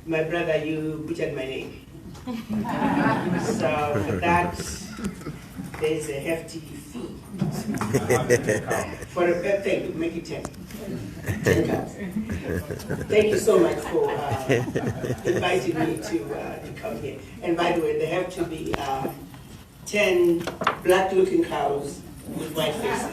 My brother, you butchered my name. So for that, there's a hefty fee. For a birthday, make it 10. 10 cups. Thank you so much for inviting me to come here. And by the way, there have to be 10 black-looking cows with white faces.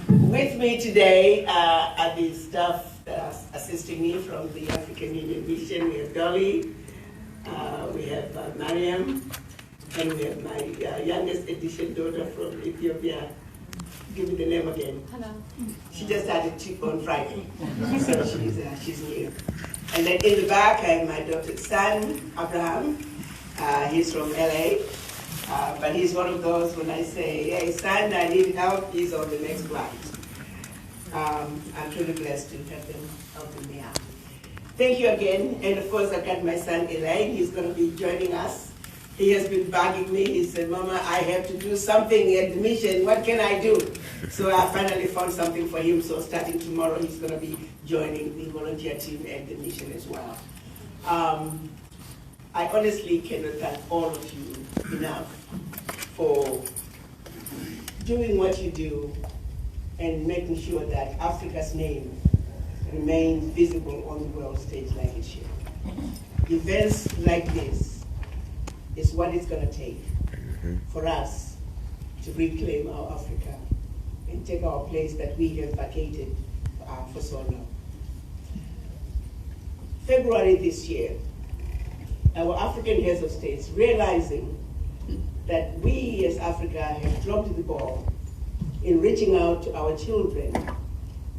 With me today are the staff that are assisting me from the African Union Mission. We have Dolly, we have Mariam, and we have my youngest edition daughter from Ethiopia. Give me the name again. Hello. She just had a trip on Friday, so she's new. And then in the back, I have my adopted son, Abraham. He's from LA, but he's one of those when I say, hey son, I need help, he's on the next flight. I'm truly blessed to have them helping me out. Thank you again, and of course I've got my son Elaine, he's going to be joining us. He has been bugging me, he said, Mama, I have to do something at the mission, what can I do? So I finally found something for him, so starting tomorrow he's going to be joining the volunteer team at the mission as well. I honestly cannot thank all of you enough for doing what you do and making sure that Africa's name remains visible on the world stage like it should. Events like this is what it's going to take for us to reclaim our Africa and take our place that we have vacated for so long. February this year, our African heads of states, realizing that we as Africa have dropped the ball in reaching out to our children,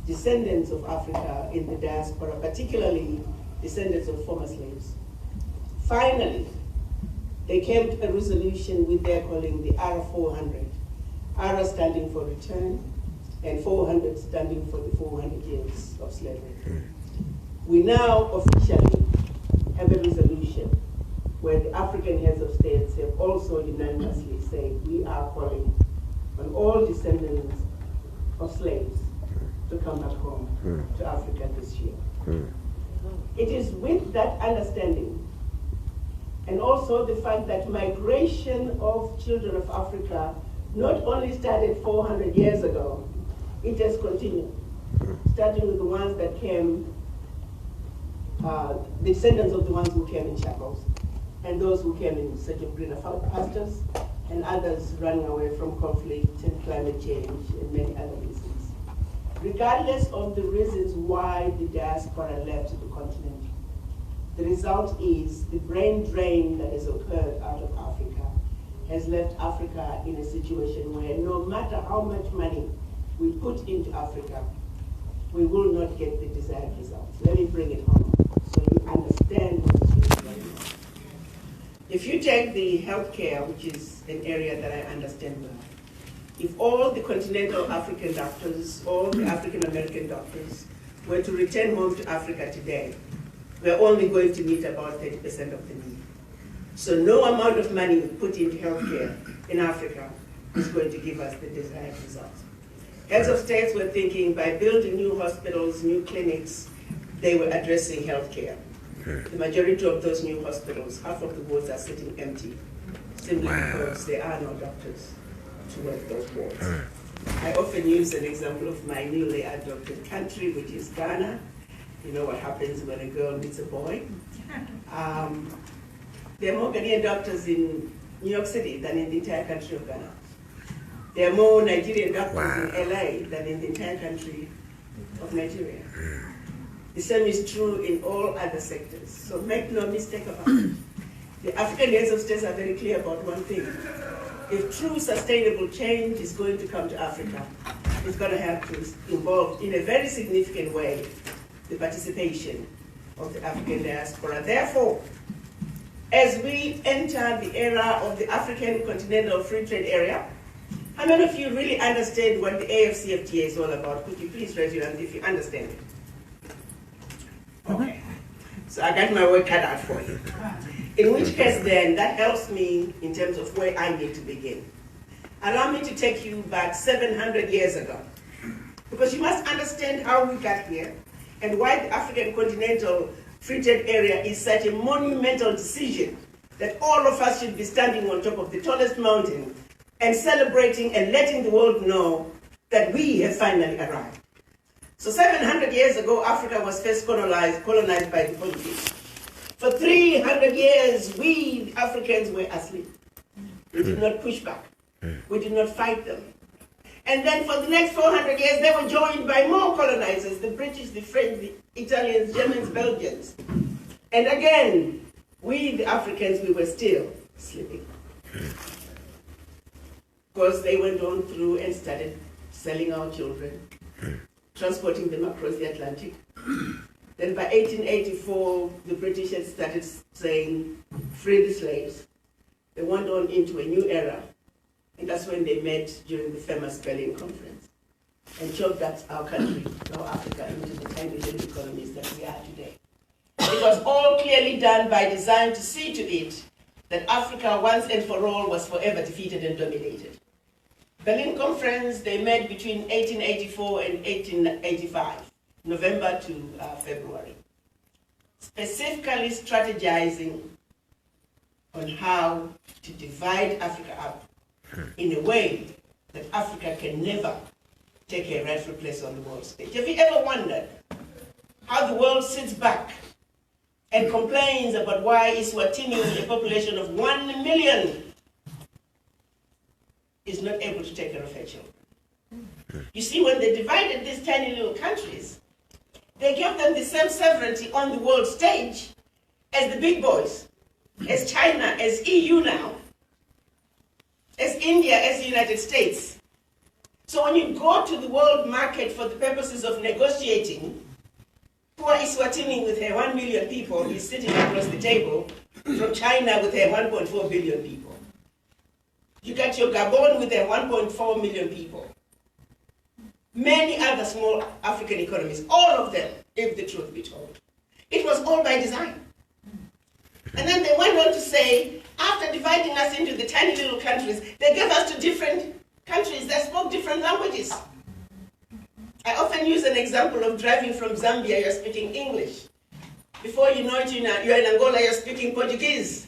descendants of Africa in the diaspora, particularly descendants of former slaves. Finally, they came to a resolution with their calling the R400, R standing for return, and 400 standing for the 400 years of slavery. We now officially have a resolution where the African heads of states have also unanimously said we are calling on all descendants of slaves to come back home to Africa this year. It is with that understanding and also the fact that migration of children of Africa not only started 400 years ago, it has continued, starting with the ones that came, the descendants of the ones who came in shackles, and those who came in search of greener pastures, and others running away from conflict and climate change and many other reasons. Regardless of the reasons why the diaspora left the continent, the result is the brain drain that has occurred out of Africa has left Africa in a situation where no matter how much money we put into Africa, we will not get the desired results. Let me bring it home so you understand what it is right now. If you take the healthcare, which is an area that I understand well, if all the continental African doctors, all the African American doctors were to return home to Africa today, we're only going to meet about 30% of the need. So no amount of money put into healthcare in Africa is going to give us the desired results. Heads of states were thinking by building new hospitals, new clinics, they were addressing healthcare. The majority of those new hospitals, half of the wards are sitting empty, simply because there are no doctors to work those wards. I often use an example of my newly adopted country, which is Ghana. You know what happens when a girl meets a boy. There are more Ghanaian doctors in New York City than in the entire country of Ghana. There are more Nigerian doctors in LA than in the entire country of Nigeria. The same is true in all other sectors. So make no mistake about it. The African heads of states are very clear about one thing. If true sustainable change is going to come to Africa, it's going to have to involve, in a very significant way, the participation of the African diaspora. Therefore, as we enter the era of the African Continental Free Trade Area, how many of you really understand what the AFCFTA is all about? Could you please raise your hand if you understand it? Okay. So I got my work cut out for you. In which case then, that helps me in terms of where I need to begin. Allow me to take you back 700 years ago. Because you must understand how we got here and why the African continental free trade area is such a monumental decision that all of us should be standing on top of the tallest mountain and celebrating and letting the world know that we have finally arrived. So 700 years ago, Africa was first colonized by the Portuguese. For 300 years, we the Africans were asleep. We did not push back. We did not fight them. And then for the next 400 years, they were joined by more colonizers, the British, the French, the Italians, Germans, Belgians. And again, we, the Africans, we were still sleeping. Because they went on through and started selling our children, transporting them across the Atlantic. Then by 1884, the British had started saying, free the slaves. They went on into a new era. And that's when they met during the famous Berlin Conference and chopped up our country, our Africa, into the tiny little economies that we are today. It was all clearly done by design to see to it that Africa, once and for all, was forever defeated and dominated. Berlin Conference, they met between 1884 and 1885, November to February, specifically strategizing on how to divide Africa up in a way that Africa can never take a rightful place on the world stage. Have you ever wondered how the world sits back and complains about why Eswatini, with a population of 1 million, is not able to take care of her children? You see, when they divided these tiny little countries, they gave them the same sovereignty on the world stage as the big boys, as China, as EU now, as India, as the United States. So when you go to the world market for the purposes of negotiating, poor Eswatini with her 1 million people is sitting across the table from China with her 1.4 billion people. You got your Gabon with their 1.4 million people. Many other small African economies, all of them, if the truth be told. It was all by design. And then they went on to say, after dividing us into the tiny little countries, they gave us to different countries that spoke different languages. I often use an example of driving from Zambia, you're speaking English. Before you know it, you're in Angola, you're speaking Portuguese.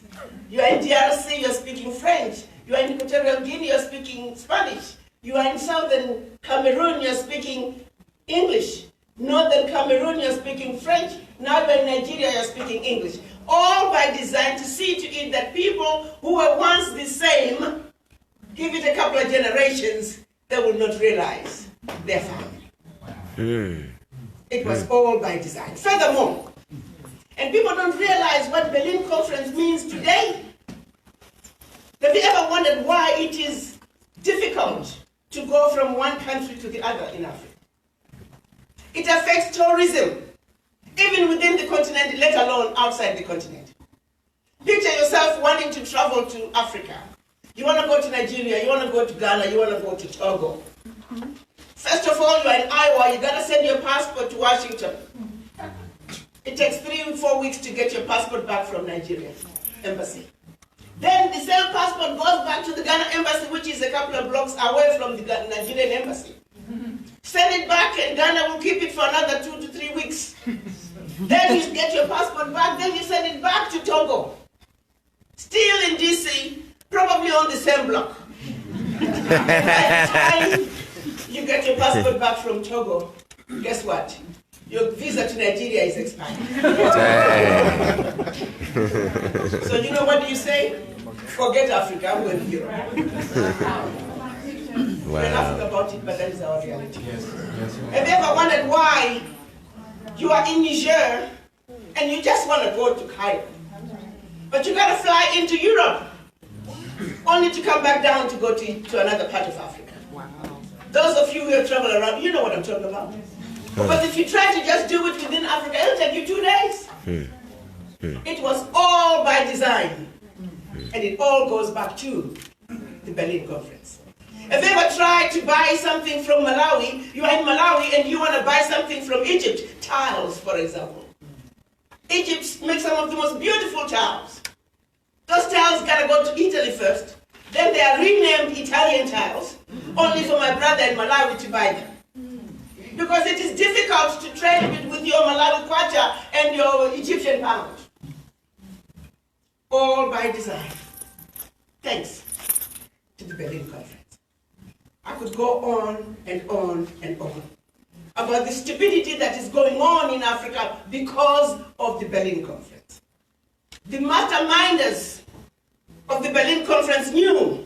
You're in DRC, you're speaking French. You're in Equatorial Guinea, you're speaking Spanish. You are in southern Cameroon, you're speaking English. Northern Cameroon, you're speaking French. Now you're in Nigeria, you're speaking English. All by design to see to it that people who were once the same, give it a couple of generations, they will not realize their family. It was all by design. Furthermore, and people don't realize what Berlin Conference means today. Have you ever wondered why it is difficult to go from one country to the other in Africa? It affects tourism, even within the continent, let alone outside the continent. Picture yourself wanting to travel to Africa. You want to go to Nigeria, you want to go to Ghana, you want to go to Togo. First of all, you're in Iowa, you got to send your passport to Washington. It takes 3 or 4 weeks to get your passport back from Nigeria embassy. Then the same passport goes back to the Ghana embassy, which is a couple of blocks away from the Nigerian embassy. Send it back and Ghana will keep it for another 2 to 3 weeks. Then you get your passport back, then you send it back to Togo. Still in DC, probably on the same block. And by the time you get your passport back from Togo, guess what? Your visa to Nigeria is expired. So you know what do you say? Forget Africa, I'm going to Europe. We're laughing about it, but that is our reality. Have you ever wondered why you are in Niger and you just want to go to Cairo, but you got to fly into Europe only to come back down to go to another part of Africa? Those of you who have traveled around, you know what I'm talking about. But if you try to just do it within Africa, it'll take you 2 days. It was all by design. And it all goes back to the Berlin Conference. Have you ever tried to buy something from Malawi? You are in Malawi and you want to buy something from Egypt. Tiles, for example. Egypt makes some of the most beautiful tiles. Those tiles got to go to Italy first. Then they are renamed Italian tiles, only for my brother in Malawi to buy them. because it is difficult to trade with your Malawi kwacha and your Egyptian pound. All by design. Thanks to the Berlin Conference. I could go on and on and on about the stupidity that is going on in Africa because of the Berlin Conference. The masterminders of the Berlin Conference knew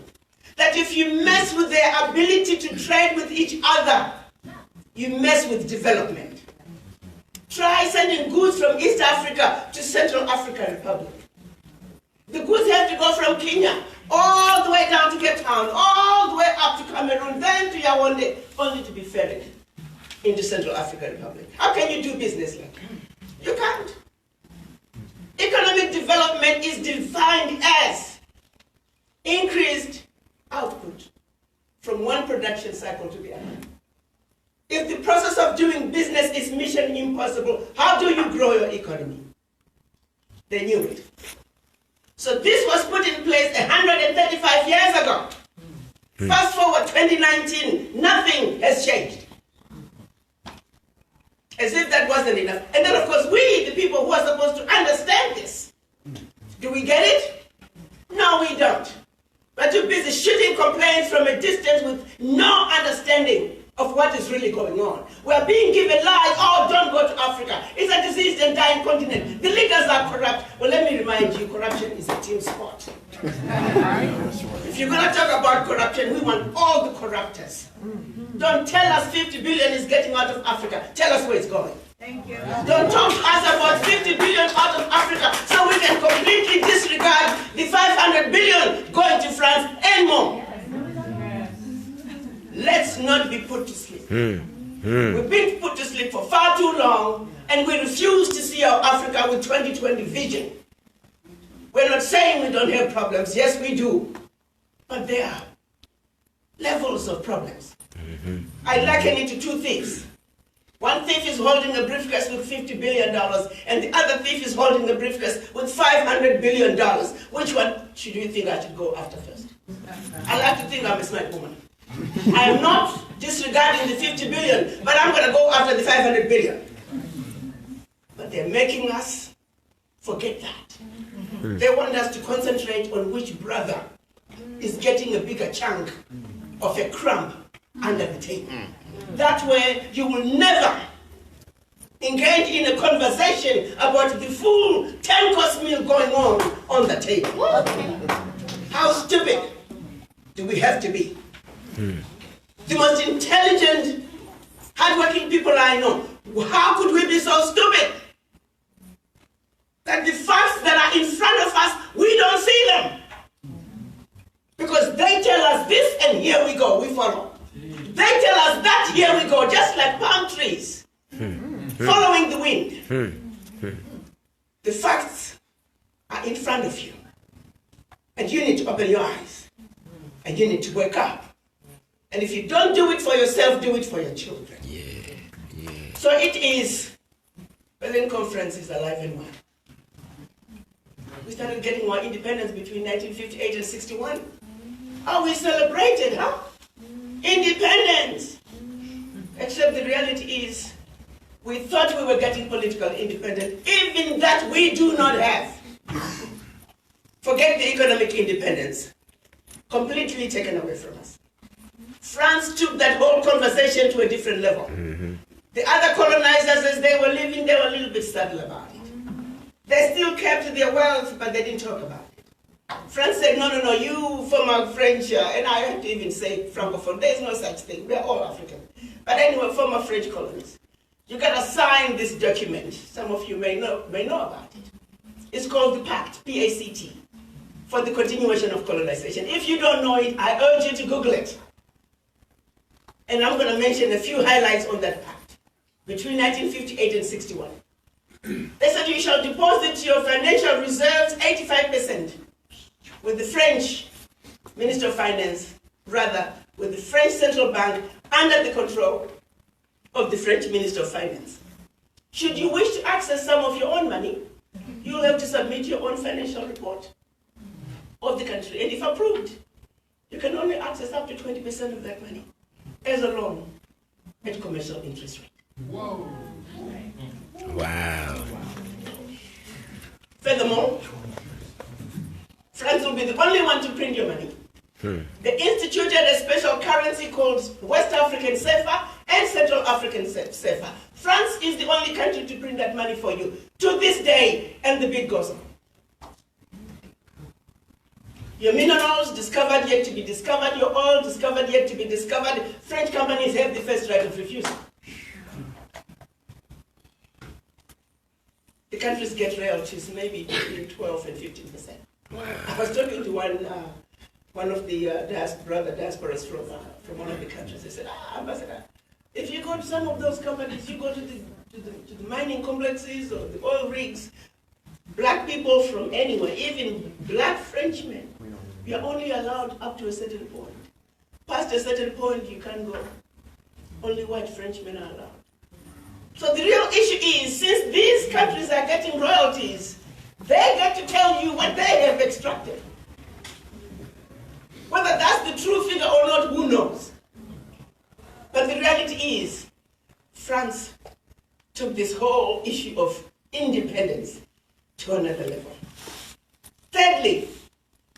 that if you mess with their ability to trade with each other, you mess with development. Try sending goods from East Africa to Central African Republic. The goods have to go from Kenya all the way down to Cape Town, all the way up to Cameroon, then to Yaoundé, only to be ferried into Central African Republic. How can you do business like that? You can't. Economic development is defined as increased output from one production cycle to the other. If the process of doing business is mission impossible, how do you grow your economy? They knew it. So this was put in place 135 years ago. Fast forward 2019, nothing has changed. As if that wasn't enough. And then of course we, the people who are supposed to understand this, do we get it? No, we don't. We're too busy shooting complaints from a distance with no understanding of what is really going on. We're being given lies, oh, don't go to Africa. It's a diseased and dying continent. The leaders are corrupt. Well, let me remind you, corruption is a team sport. If you're going to talk about corruption, we want all the corruptors. Don't tell us 50 billion is getting out of Africa. Tell us where it's going. Thank you. Don't talk to us about 50 billion out of Africa so we can completely disregard the 500 billion going to France and more. Let's not be put to sleep. We've been put to sleep for far too long, and we refuse to see our Africa with 2020 vision. We're not saying we don't have problems. Yes, we do. But there are levels of problems. I liken it to two thieves. One thief is holding a briefcase with $50 billion, and the other thief is holding a briefcase with $500 billion. Which one should you think I should go after first? I like to think I'm a smart woman. I am not disregarding the 50 billion, but I'm going to go after the 500 billion. But they're making us forget that. They want us to concentrate on which brother is getting a bigger chunk of a crumb under the table. That way, you will never engage in a conversation about the full 10-course meal going on the table. How stupid do we have to be? The most intelligent, hardworking people I know. How could we be so stupid that the facts that are in front of us, we don't see them? Because they tell us this and here we go, we follow. They tell us that, here we go, just like palm trees, following the wind. The facts are in front of you. And you need to open your eyes. And you need to wake up. And if you don't do it for yourself, do it for your children. So it is, Berlin Conference is alive and well. We started getting our independence between 1958 and 61. Oh, we celebrated, huh? Independence. Except the reality is, we thought we were getting political independence. Even that we do not have. Forget the economic independence. Completely taken away from us. France took that whole conversation to a different level. The other colonizers, as they were living, they were a little bit subtle about it. They still kept their wealth, but they didn't talk about it. France said, no, you former French, and I have to even say Francophone, there's no such thing, we're all African. But anyway, former French colonies, you gotta sign this document. Some of you may know about it. It's called the Pact, P-A-C-T, for the continuation of colonization. If you don't know it, I urge you to Google it. And I'm going to mention a few highlights on that pact. Between 1958 and 61. They said you shall deposit your financial reserves 85% with the French Minister of Finance, rather with the French Central Bank under the control of the French Minister of Finance. Should you wish to access some of your own money, you'll have to submit your own financial report of the country. And if approved, you can only access up to 20% of that money as a loan. at commercial interest rate. Whoa. Wow. Furthermore, France will be the only one to print your money. They instituted a special currency called West African CFA and Central African CFA. France is the only country to print that money for you to this day, and the beat goes on. Your minerals discovered yet to be discovered, your oil discovered yet to be discovered. French companies have the first right of refusal. The countries get royalties maybe between 12 and 15%. Wow. I was talking to one of the diasporas from one of the countries. They said, Ambassador, if you go to some of those companies, you go to the mining complexes or the oil rigs, black people from anywhere, even black Frenchmen, you're only allowed up to a certain point. Past a certain point, you can't go. Only white Frenchmen are allowed. So the real issue is, since these countries are getting royalties, they get to tell you what they have extracted. Whether that's the true figure or not, who knows? But the reality is, France took this whole issue of independence to another level. Thirdly,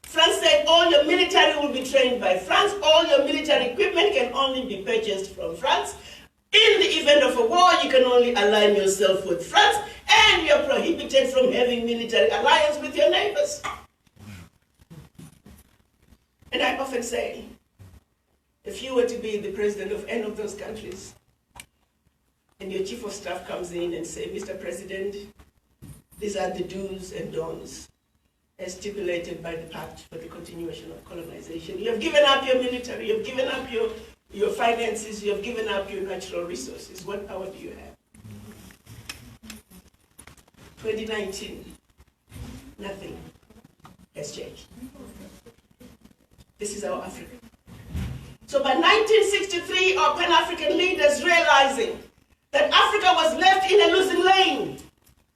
France said all your military will be trained by France, all your military equipment can only be purchased from France. In the event of a war, you can only align yourself with France, and you're prohibited from having military alliance with your neighbors. And I often say, if you were to be the president of any of those countries, and your chief of staff comes in and say, Mr. President, these are the do's and don'ts as stipulated by the Pact for the Continuation of Colonization. You have given up your military, you have given up your finances, you have given up your natural resources. What power do you have? 2019, nothing has changed. This is our Africa. So by 1963, our Pan-African leaders realizing that Africa was left in a losing lane,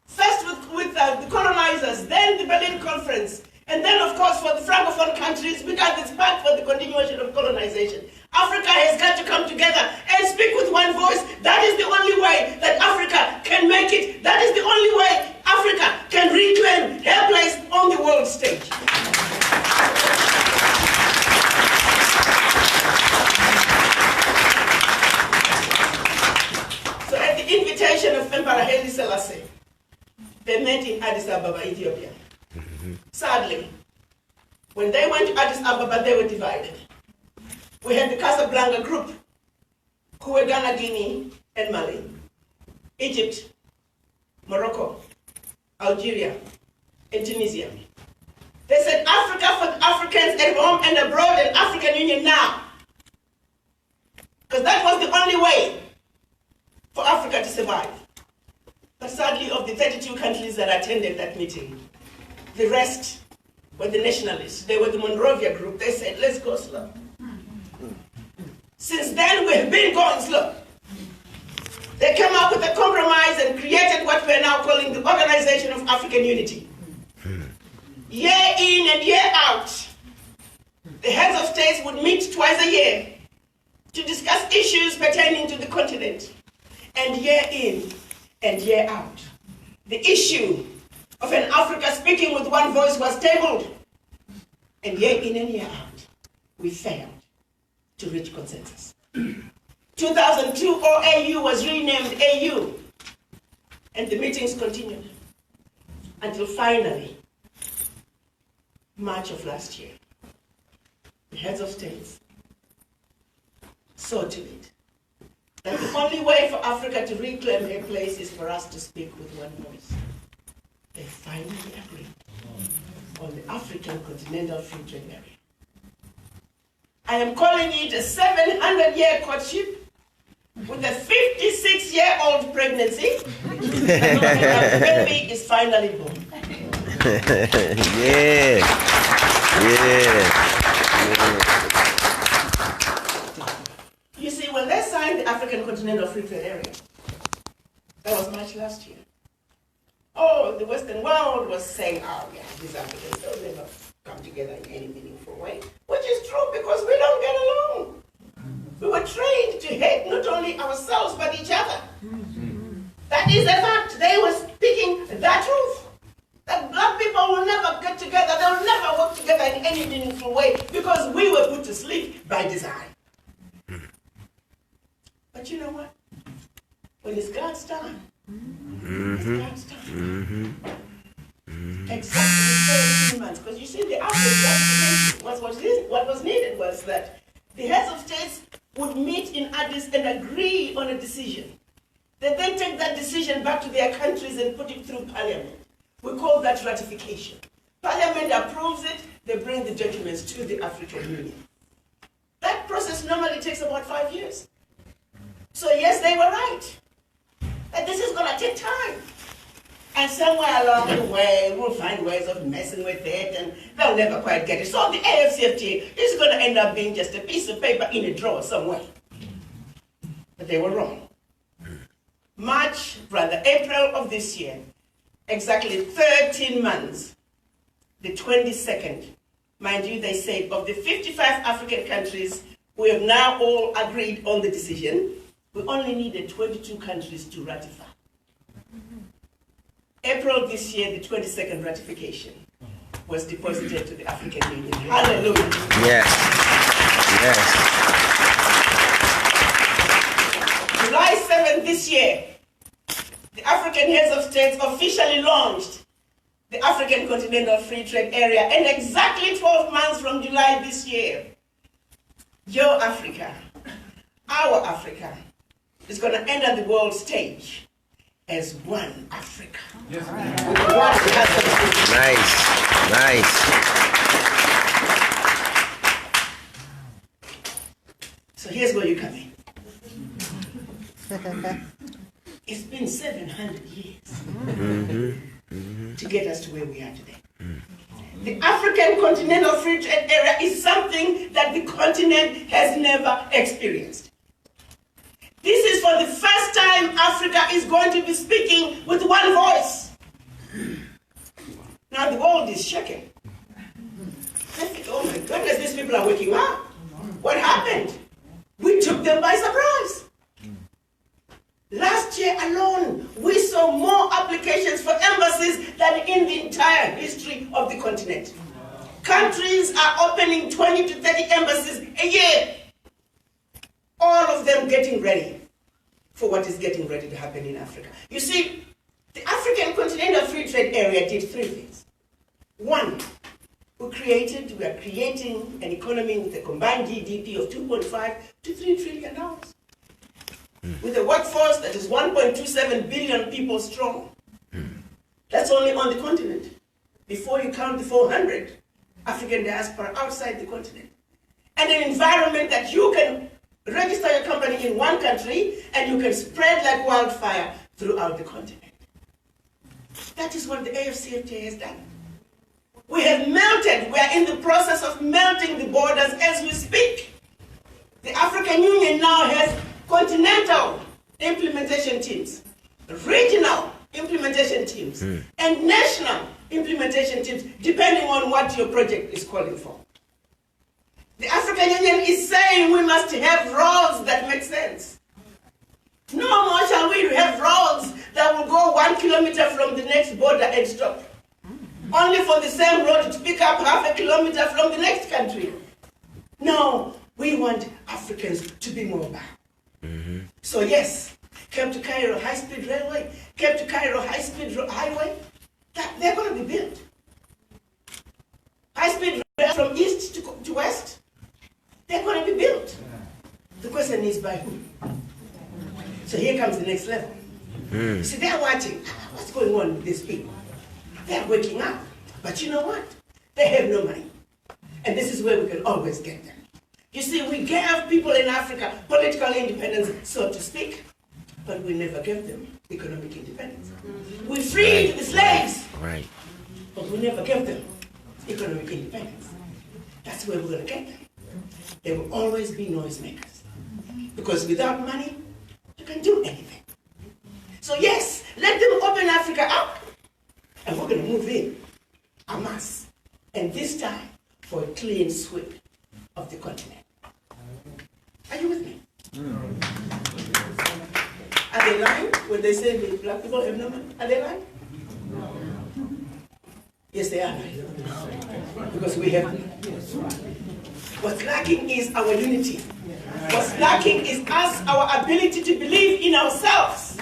first with the colonizers, then the Berlin Conference, and then, of course, for the Francophone countries, we got this pact for the continuation of colonization. Africa has got to come together and speak with one voice. That is the only way that Africa can make it. That is the only way Africa can reclaim her place on the world stage. So at the invitation of Emperor Haile Selassie, they met in Addis Ababa, Ethiopia. Sadly, when they went to Addis Ababa, they were divided. We had the Casablanca group, who were Ghana, Guinea, and Mali, Egypt, Morocco, Algeria, and Tunisia. They said, Africa for the Africans at home and abroad, and African Union now. Because that was the only way for Africa to survive. But sadly, of the 32 countries that attended that meeting, the rest were the nationalists. They were the Monrovia group. They said, let's go slow. Since then, we've been going slow. They came up with a compromise and created what we're now calling the Organization of African Unity. Year in and year out, the heads of states would meet twice a year to discuss issues pertaining to the continent. And year in and year out, the issue of an Africa speaking with one voice was tabled. And year in and year out, we failed to reach consensus. 2002, OAU was renamed AU, and the meetings continued until finally, March of last year, the heads of states saw to it that the only way for Africa to reclaim her place is for us to speak with one voice. They finally agreed on the African Continental Free Trade Area. I am calling it a 700-year courtship with a 56-year-old pregnancy. The baby is finally born. Yeah. You see, when they signed the African Continental Free Trade Area, that was March last year. Oh, the Western world was saying, oh yeah, these Africans don't never come together in any meaningful way, which is true because we don't get along. We were trained to hate not only ourselves but each other. That is a fact. They were speaking the truth. That black people will never get together. They will never work together in any meaningful way because we were put to sleep by design. But you know what? When it's God's time, it's God's time. Exactly 13 months. Because you see, the outward ratification, what was needed was that the heads of states would meet in Addis and agree on a decision. They then take that decision back to their countries and put it through parliament. We call that ratification. Parliament approves it, they bring the documents to the African Union. That process normally takes about 5 years. So yes, they were right. That this is going to take time. And somewhere along the way, we'll find ways of messing with it, and they'll never quite get it. So the AFCFTA is going to end up being just a piece of paper in a drawer somewhere. But they were wrong. April of this year, exactly 13 months, the 22nd, mind you, they said, of the 55 African countries, we have now all agreed on the decision. We only needed 22 countries to ratify. April this year, the 22nd ratification was deposited to the African Union. Hallelujah. Yes. Yes. July 7th this year, the African heads of states officially launched the African Continental Free Trade Area, and exactly 12 months from July this year, your Africa, our Africa, is going to enter the world stage as one Africa. Yes. Nice. So here's where you come in. It's been 700 years to get us to where we are today. The African Continental Free Trade Area is something that the continent has never experienced. This is for the first time Africa is going to be speaking with one voice. Now the world is shaking. They think, oh my goodness, these people are waking up. What happened? We took them by surprise. Last year alone, we saw more applications for embassies than in the entire history of the continent. Countries are opening 20 to 30 embassies a year. All of them getting ready for what is getting ready to happen in Africa. You see, the African Continental Free Trade Area did three things. One, we are creating an economy with a combined GDP of $2.5 to $3 trillion. With a workforce that is 1.27 billion people strong. That's only on the continent. Before you count the 400 African diaspora outside the continent. And an environment that you can register your company in one country and you can spread like wildfire throughout the continent. That is what the AFCFTA has done. We have melted, we are in the process of melting the borders as we speak. The African Union now has continental implementation teams, regional implementation teams, and national implementation teams, depending on what your project is calling for. The African Union is saying we must have roads that make sense. No more shall we have roads that will go 1 kilometer from the next border and stop. Only for the same road to pick up half a kilometer from the next country. No, we want Africans to be mobile. So yes, Cape to Cairo high-speed railway, Cape to Cairo high-speed highway, they're going to be built. High-speed rail from east to west, they're going to be built. The question is by who? So here comes the next level. See, they're watching. What's going on with these people? They're waking up. But you know what? They have no money. And this is where we can always get them. You see, we gave people in Africa political independence, so to speak, but we never gave them economic independence. We freed the slaves, but we never gave them economic independence. That's where we're going to get them. They will always be noisemakers. Because without money, you can do anything. So yes, let them open Africa up, and we're going to move in en masse. And this time, for a clean sweep of the continent. Are you with me? when they say the black people have no money? Are they lying? Yes, they are lying. Because we have. What's lacking is our unity. What's lacking is us, our ability to believe in ourselves.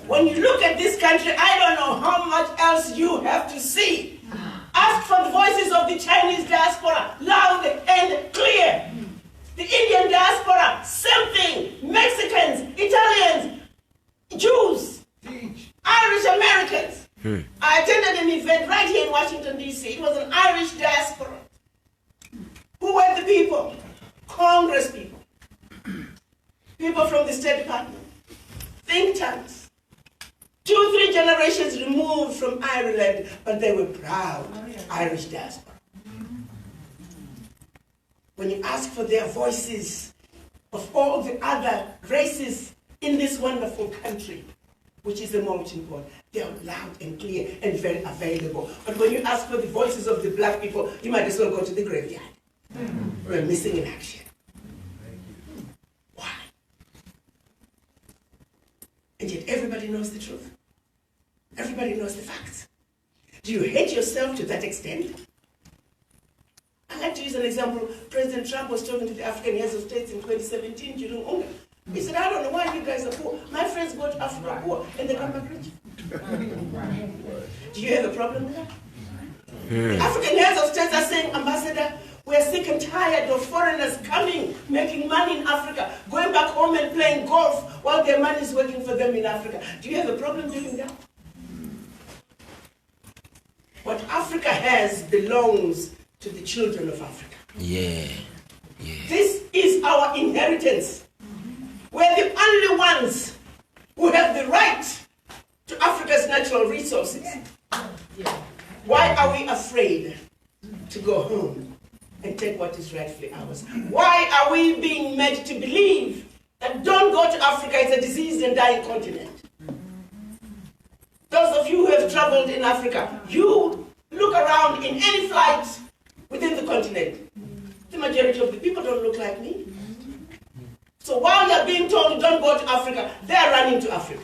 When you look at this country, I don't know how much else you have to see. Ask for the voices of the Chinese diaspora, loud and clear. The Indian diaspora, same thing. Mexicans, Italians, Jews, Irish Americans. I attended an event right here in Washington, D.C. It was an Irish diaspora. Who were the people? Congress people. People from the State Department. Think tanks. 2-3 generations removed from Ireland, but they were proud Irish diaspora. When you ask for their voices of all the other races in this wonderful country, which is a melting pot, they are loud and clear and very available. But when you ask for the voices of the black people, you might as well go to the graveyard. We're missing in action. Why? And yet everybody knows the truth. Everybody knows the facts. Do you hate yourself to that extent? I'd like to use an example. President Trump was talking to the African heads of states in 2017 during UNGA. He said, I don't know why you guys are poor. My friends go to Africa poor and they come back rich. Do you have a problem with that? The African heads of states are saying, Ambassador, we're sick and tired of foreigners coming, making money in Africa, going back home and playing golf while their money is working for them in Africa. Do you have a problem doing that? What Africa has belongs to the children of Africa. Yeah. This is our inheritance. We're the only ones who have the right to Africa's natural resources. Why are we afraid to go home and take what is rightfully ours? Why are we being made to believe that don't go to Africa, it's a diseased and dying continent? Those of you who have traveled in Africa, you look around in any flight within the continent. The majority of the people don't look like me. So while you're being told don't go to Africa, they're running to Africa.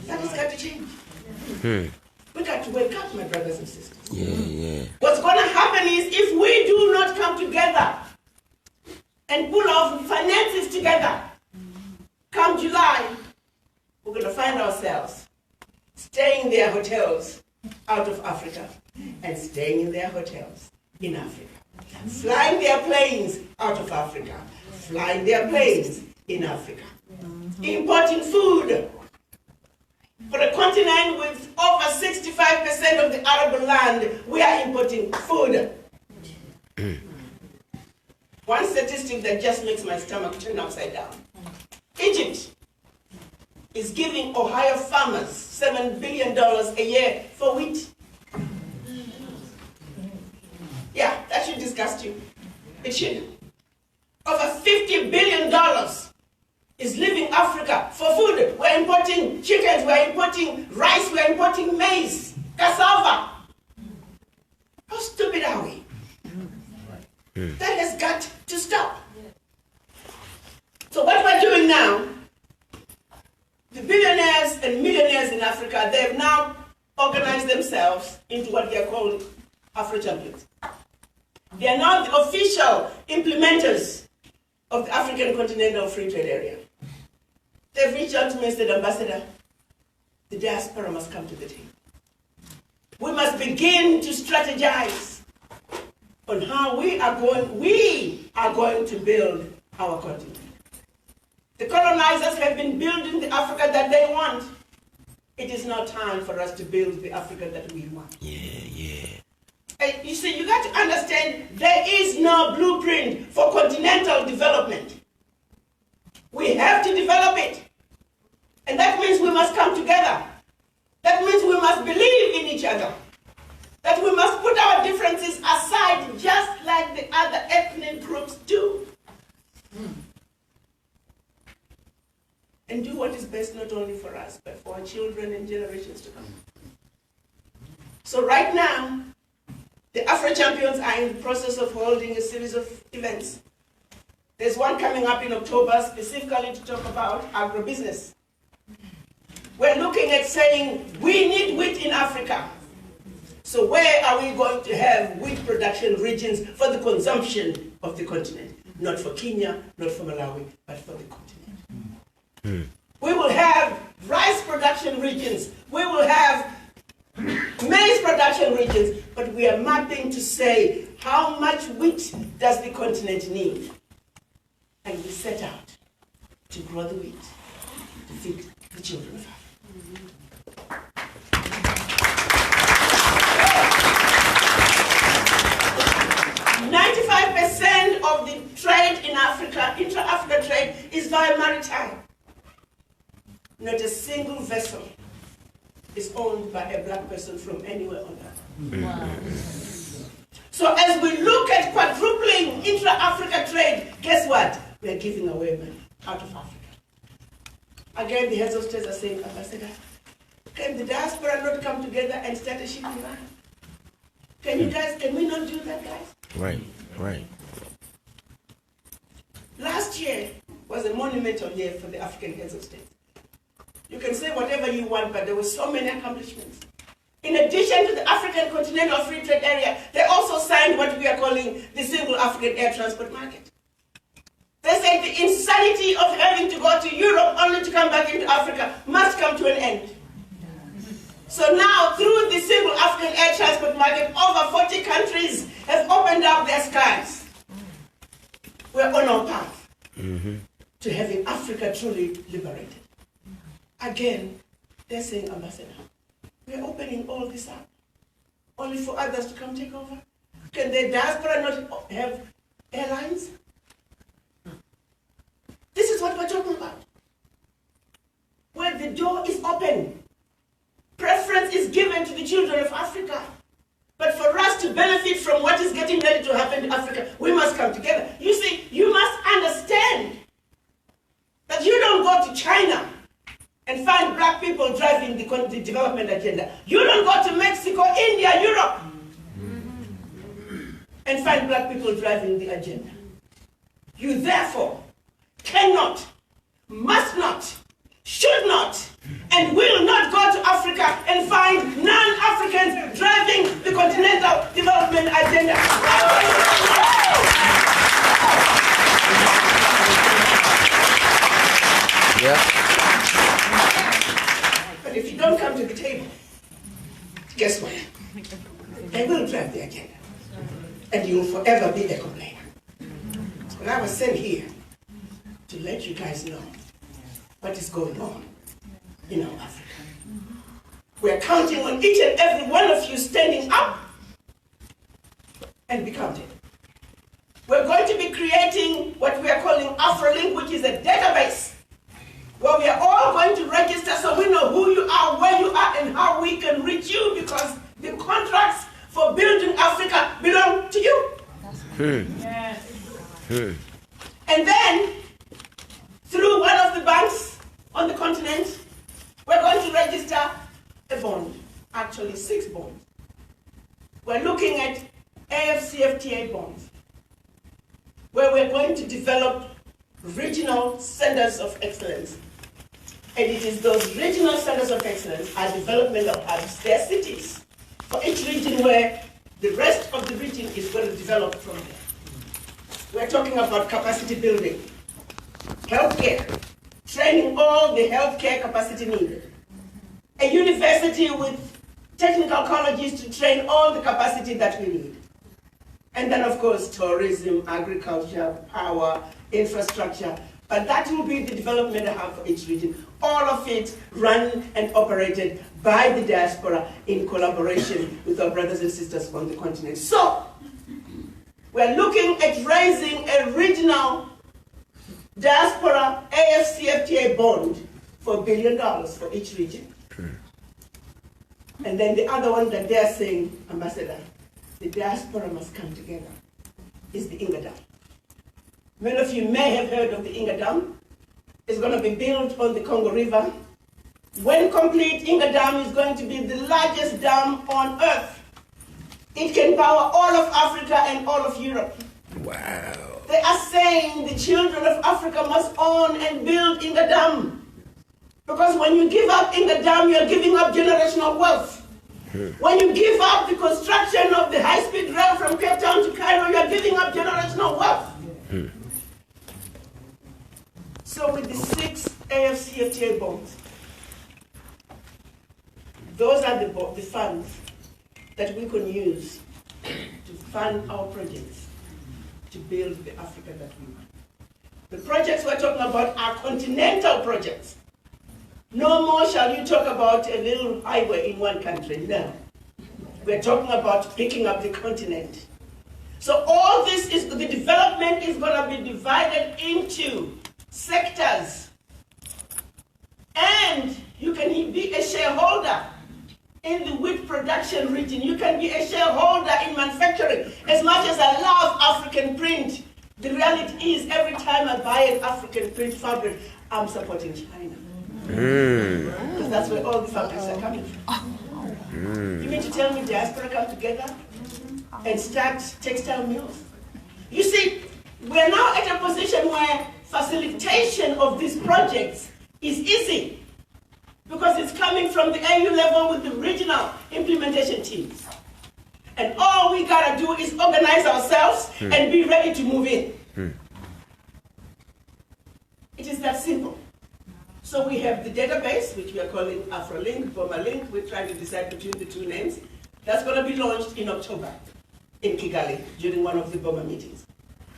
That has got to change. We got to wake up, my brothers and sisters. Yeah. What's going to happen is if we do not come together and pull our finances together, come July, we're going to find ourselves staying in their hotels out of Africa and staying in their hotels in Africa. Flying their planes out of Africa. Flying their planes in Africa. Importing food. For a continent with over 65% of the arable land, we are importing food. One statistic that just makes my stomach turn upside down. Egypt is giving Ohio farmers $7 billion a year for wheat. Yeah, that should disgust you. It should. Over $50 billion is leaving Africa for food. We're importing chickens, we're importing rice, we're importing maize, cassava. How stupid are we? That has got to stop. So what we're doing now, the billionaires and millionaires in Africa, they've now organized themselves into what they are called Afro-champions. They are now the official implementers of the African Continental Free Trade Area. They've reached out to me and said, Ambassador, the diaspora must come to the table. We must begin to strategize on how we are going to build our continent. The colonizers have been building the Africa that they want. It is now time for us to build the Africa that we want. Yeah. And you see, you got to understand there is no blueprint for continental development. We have to develop it. And that means we must come together. That means we must believe in each other. That we must put our differences aside just like the other ethnic groups do. And do what is best not only for us, but for our children and generations to come. So right now, the Afro-champions are in the process of holding a series of events. There's one coming up in October specifically to talk about agribusiness. at saying, we need wheat in Africa. So where are we going to have wheat production regions for the consumption of the continent? Not for Kenya, not for Malawi, but for the continent. We will have rice production regions. We will have maize production regions. But we are mapping to say, how much wheat does the continent need? And we set out to grow the wheat to feed the children of Africa. 95% of the trade in Africa, intra-Africa trade, is via maritime. Not a single vessel is owned by a black person from anywhere on earth. Wow. So as we look at quadrupling intra-Africa trade, guess what? We are giving away money out of Africa. Again, the heads of states are saying, Ambassador, can the diaspora not come together and start a shipping line? Can we not do that, guys? Right, right. Last year was a monumental year for the African heads of state. You can say whatever you want, but there were so many accomplishments. In addition to the African Continental Free Trade Area, they also signed what we are calling the Single African Air Transport Market. They said the insanity of having to go to Europe only to come back into Africa must come to an end. So now, through the Single African Air Transport Market, over 40 countries have opened up their skies. We're on our path to having Africa truly liberated. Again, they're saying, Ambassador, we're opening all this up, only for others to come take over. Can the diaspora not have airlines? This is what we're talking about. Where the door is open, preference is given to the children of Africa. But for us to benefit from what is getting ready to happen in Africa, we must come together. You see, you must understand that you don't go to China and find black people driving the development agenda. You don't go to Mexico, India, Europe, and find black people driving the agenda. You therefore cannot, must not, should not, and will not go to Africa and find non-Africans driving the continental development agenda. Yeah. But if you don't come to the table, guess what? They will drive the agenda. And you will forever be a complainer. But I was sent here to let you guys know what is going on in our Africa. We're counting on each and every one of you standing up and be counted. We're going to be creating what we are calling AfroLink, which is a database where we are all going to register so we know who you are, where you are, and how we can reach you, because the contracts for building Africa belong to you. Yes. And then, through one of the banks on the continent, we're going to register a bond, actually 6 bonds. We're looking at AFCFTA bonds, where we're going to develop regional centers of excellence. And it is those regional centers of excellence are developmental hubs, they're cities for each region where the rest of the region is going to develop from there. We're talking about capacity building, healthcare, training all the healthcare capacity needed, a university with technical colleges to train all the capacity that we need. And then, of course, tourism, agriculture, power, infrastructure. But that will be the development hub for each region. All of it run and operated by the diaspora in collaboration with our brothers and sisters on the continent. So, we're looking at raising a regional diaspora AFCFTA bond for $1 billion for each region. And then the other one that they're saying, Ambassador, the diaspora must come together, is the Inga Dam. Many of you may have heard of the Inga Dam. It's going to be built on the Congo River. When complete, Inga Dam is going to be the largest dam on earth. It can power all of Africa and all of Europe. Wow. They are saying the children of Africa must own and build Inga Dam. Because when you give up in the dam, you're giving up generational wealth. When you give up the construction of the high-speed rail from Cape Town to Cairo, you're giving up generational wealth. So with the 6 AFCFTA bonds, those are the funds that we can use to fund our projects to build the Africa that we want. The projects we're talking about are continental projects. No more shall you talk about a little highway in one country. No. We're talking about picking up the continent. So all this is, the development is going to be divided into sectors. And you can be a shareholder in the wheat production region. You can be a shareholder in manufacturing. As much as I love African print, the reality is every time I buy an African print fabric, I'm supporting China. Because that's where all the fabrics are coming from. You mean to tell me diaspora come together and start textile mills? You see, we're now at a position where facilitation of these projects is easy because it's coming from the AU level with the regional implementation teams. And all we gotta do is organize ourselves and be ready to move in. It is that simple. So we have the database, which we are calling AfroLink, BomaLink. We're trying to decide between the two names. That's going to be launched in October in Kigali during one of the BOMA meetings.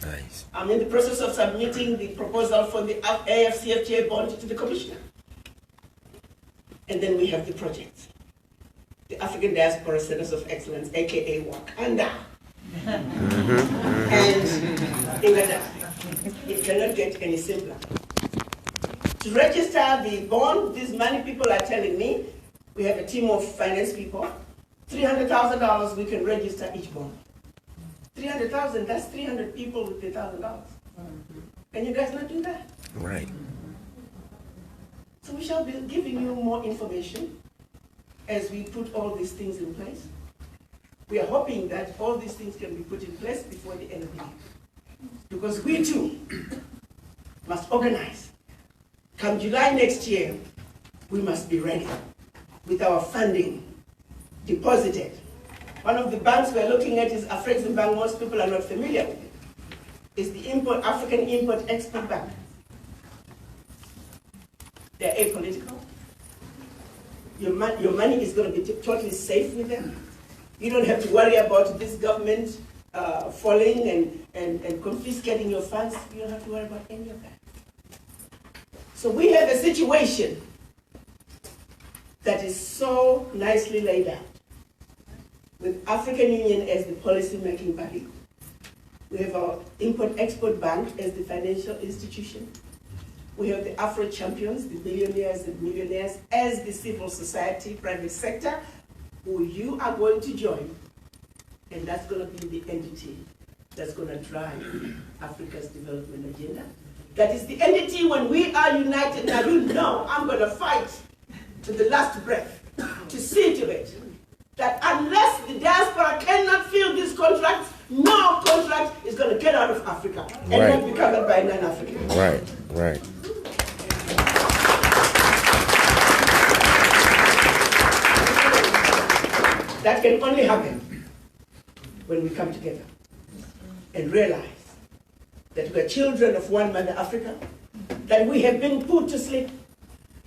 Nice. I'm in the process of submitting the proposal for the AFCFTA bond to the commissioner. And then we have the projects. The African Diaspora Centers of Excellence, aka Wakanda. And Ingada. It cannot get any simpler. To register the bond, these money people are telling me, we have a team of finance people, $300,000 we can register each bond. 300,000, that's 300 people with $1,000. Can you guys not do that? Right. So we shall be giving you more information as we put all these things in place. We are hoping that all these things can be put in place before the end of the year. Because we too must organize. Come July next year, we must be ready with our funding deposited. One of the banks we're looking at is Afrexim Bank. Most people are not familiar with it. It's the African Import-Export Bank. They're apolitical. Your money is going to be totally safe with them. You don't have to worry about this government falling and confiscating your funds. You don't have to worry about any of that. So we have a situation that is so nicely laid out with African Union as the policy-making body. We have our Import-Export Bank as the financial institution. We have the Afro champions, the billionaires and millionaires, as the civil society, private sector, who you are going to join. And that's going to be the entity that's going to drive Africa's development agenda. That is the entity when we are united. Now you know I'm going to fight to the last breath to see to it that unless the diaspora cannot fill these contracts, no contract is going to get out of Africa and not be covered by non-Africans. Right, right. That can only happen when we come together and realize that we are children of one mother Africa, that we have been put to sleep,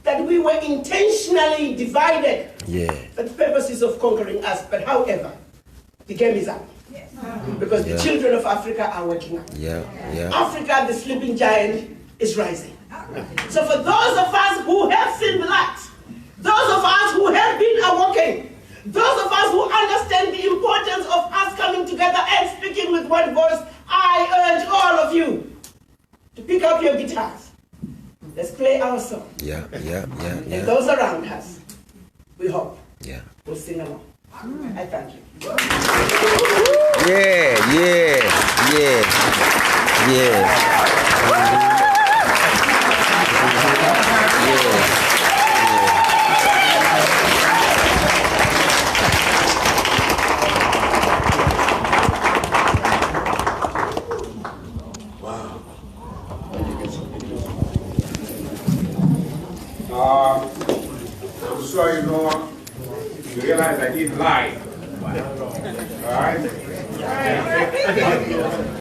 that we were intentionally divided for the purposes of conquering us. But however, the game is up. Yes. Because the children of Africa are waking up. Africa, the sleeping giant, is rising. So for those of us who have seen the light, those of us who have been awoken, those of us who understand the importance of us coming together and speaking with one voice, I urge all of you to pick up your guitars. Let's play our song. And those around us, we hope, will sing along. I thank you. sure you know, you realize that he's live. All right?